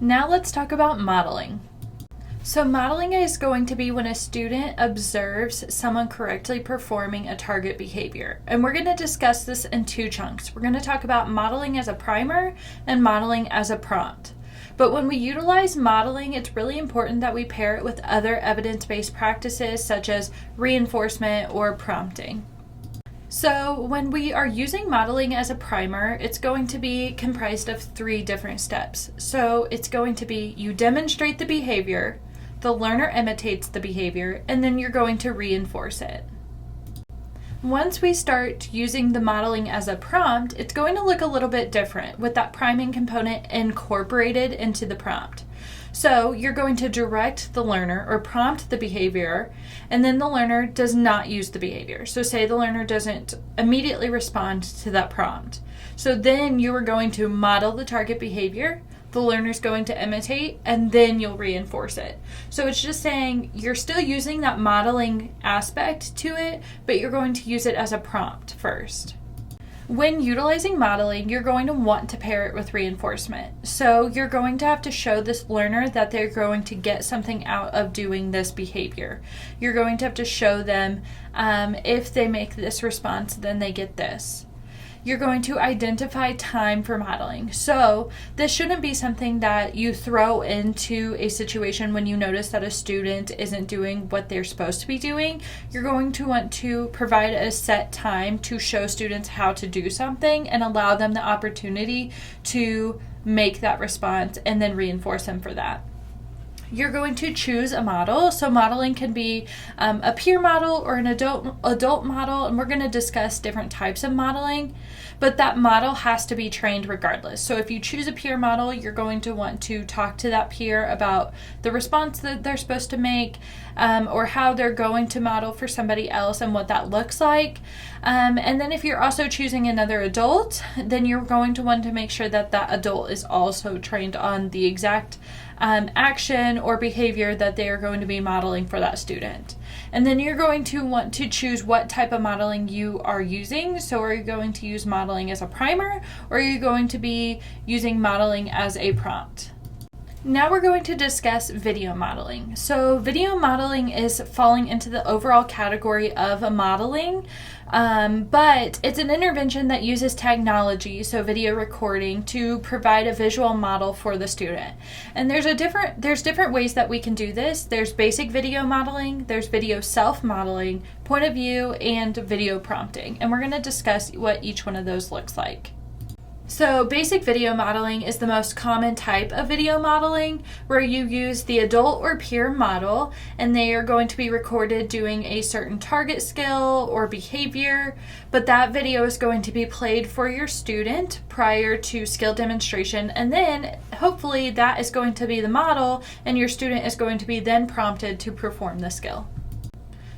Now let's talk about modeling. So modeling is going to be when a student observes someone correctly performing a target behavior. And we're going to discuss this in two chunks. We're going to talk about modeling as a primer and modeling as a prompt. But when we utilize modeling, it's really important that we pair it with other evidence-based practices such as reinforcement or prompting. So when we are using modeling as a primer, it's going to be comprised of 3 different steps. So it's going to be you demonstrate the behavior, the learner imitates the behavior, and then you're going to reinforce it. Once we start using the modeling as a prompt, it's going to look a little bit different with that priming component incorporated into the prompt. So you're going to direct the learner or prompt the behavior, and then the learner does not use the behavior. So say the learner doesn't immediately respond to that prompt. So then you are going to model the target behavior, the learner's going to imitate, and then you'll reinforce it. So it's just saying you're still using that modeling aspect to it, but you're going to use it as a prompt first. When utilizing modeling, you're going to want to pair it with reinforcement. So you're going to have to show this learner that they're going to get something out of doing this behavior. You're going to have to show them if they make this response, then they get this. You're going to identify time for modeling. So this shouldn't be something that you throw into a situation when you notice that a student isn't doing what they're supposed to be doing. You're going to want to provide a set time to show students how to do something and allow them the opportunity to make that response and then reinforce them for that. You're going to choose a model. So modeling can be a peer model or an adult model, and we're going to discuss different types of modeling, but that model has to be trained regardless. So if you choose a peer model, you're going to want to talk to that peer about the response that they're supposed to make, or how they're going to model for somebody else and what that looks like. And then if you're also choosing another adult, then you're going to want to make sure that that adult is also trained on the exact action or behavior that they are going to be modeling for that student. And then you're going to want to choose what type of modeling you are using. So are you going to use modeling as a primer, or are you going to be using modeling as a prompt? Now we're going to discuss video modeling. So video modeling is falling into the overall category of a modeling, but it's an intervention that uses technology, so video recording, to provide a visual model for the student. And there's different ways that we can do this. There's basic video modeling, there's video self-modeling, point of view, and video prompting. And we're going to discuss what each one of those looks like. So basic video modeling is the most common type of video modeling, where you use the adult or peer model, and they are going to be recorded doing a certain target skill or behavior, but that video is going to be played for your student prior to skill demonstration, and then hopefully that is going to be the model, and your student is going to be then prompted to perform the skill.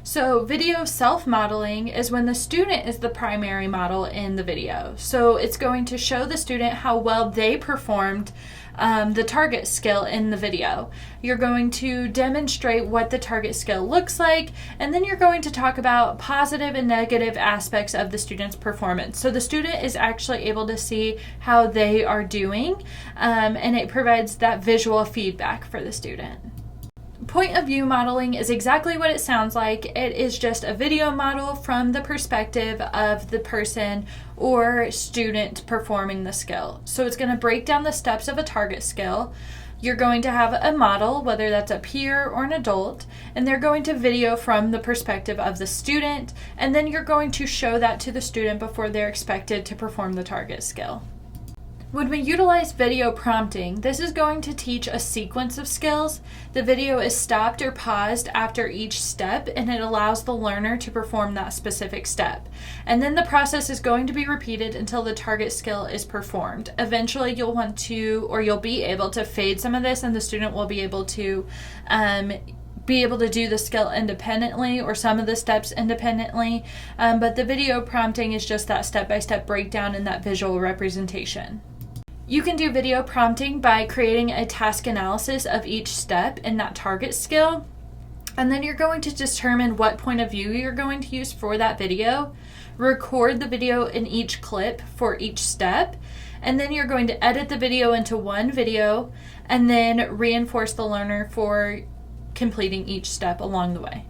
So video self-modeling is when the student is the primary model in the video. So it's going to show the student how well they performed the target skill in the video. You're going to demonstrate what the target skill looks like, and then you're going to talk about positive and negative aspects of the student's performance. So the student is actually able to see how they are doing, and it provides that visual feedback for the student. Point of view modeling is exactly what it sounds like. It is just a video model from the perspective of the person or student performing the skill. So it's going to break down the steps of a target skill. You're going to have a model, whether that's a peer or an adult, and they're going to video from the perspective of the student, and then you're going to show that to the student before they're expected to perform the target skill. When we utilize video prompting, this is going to teach a sequence of skills. The video is stopped or paused after each step, and it allows the learner to perform that specific step. And then the process is going to be repeated until the target skill is performed. Eventually you'll want to, or you'll be able to fade some of this, and the student will be able to do the skill independently or some of the steps independently, but the video prompting is just that step-by-step breakdown and that visual representation. You can do video prompting by creating a task analysis of each step in that target skill. And then you're going to determine what point of view you're going to use for that video, record the video in each clip for each step, and then you're going to edit the video into one video and then reinforce the learner for completing each step along the way.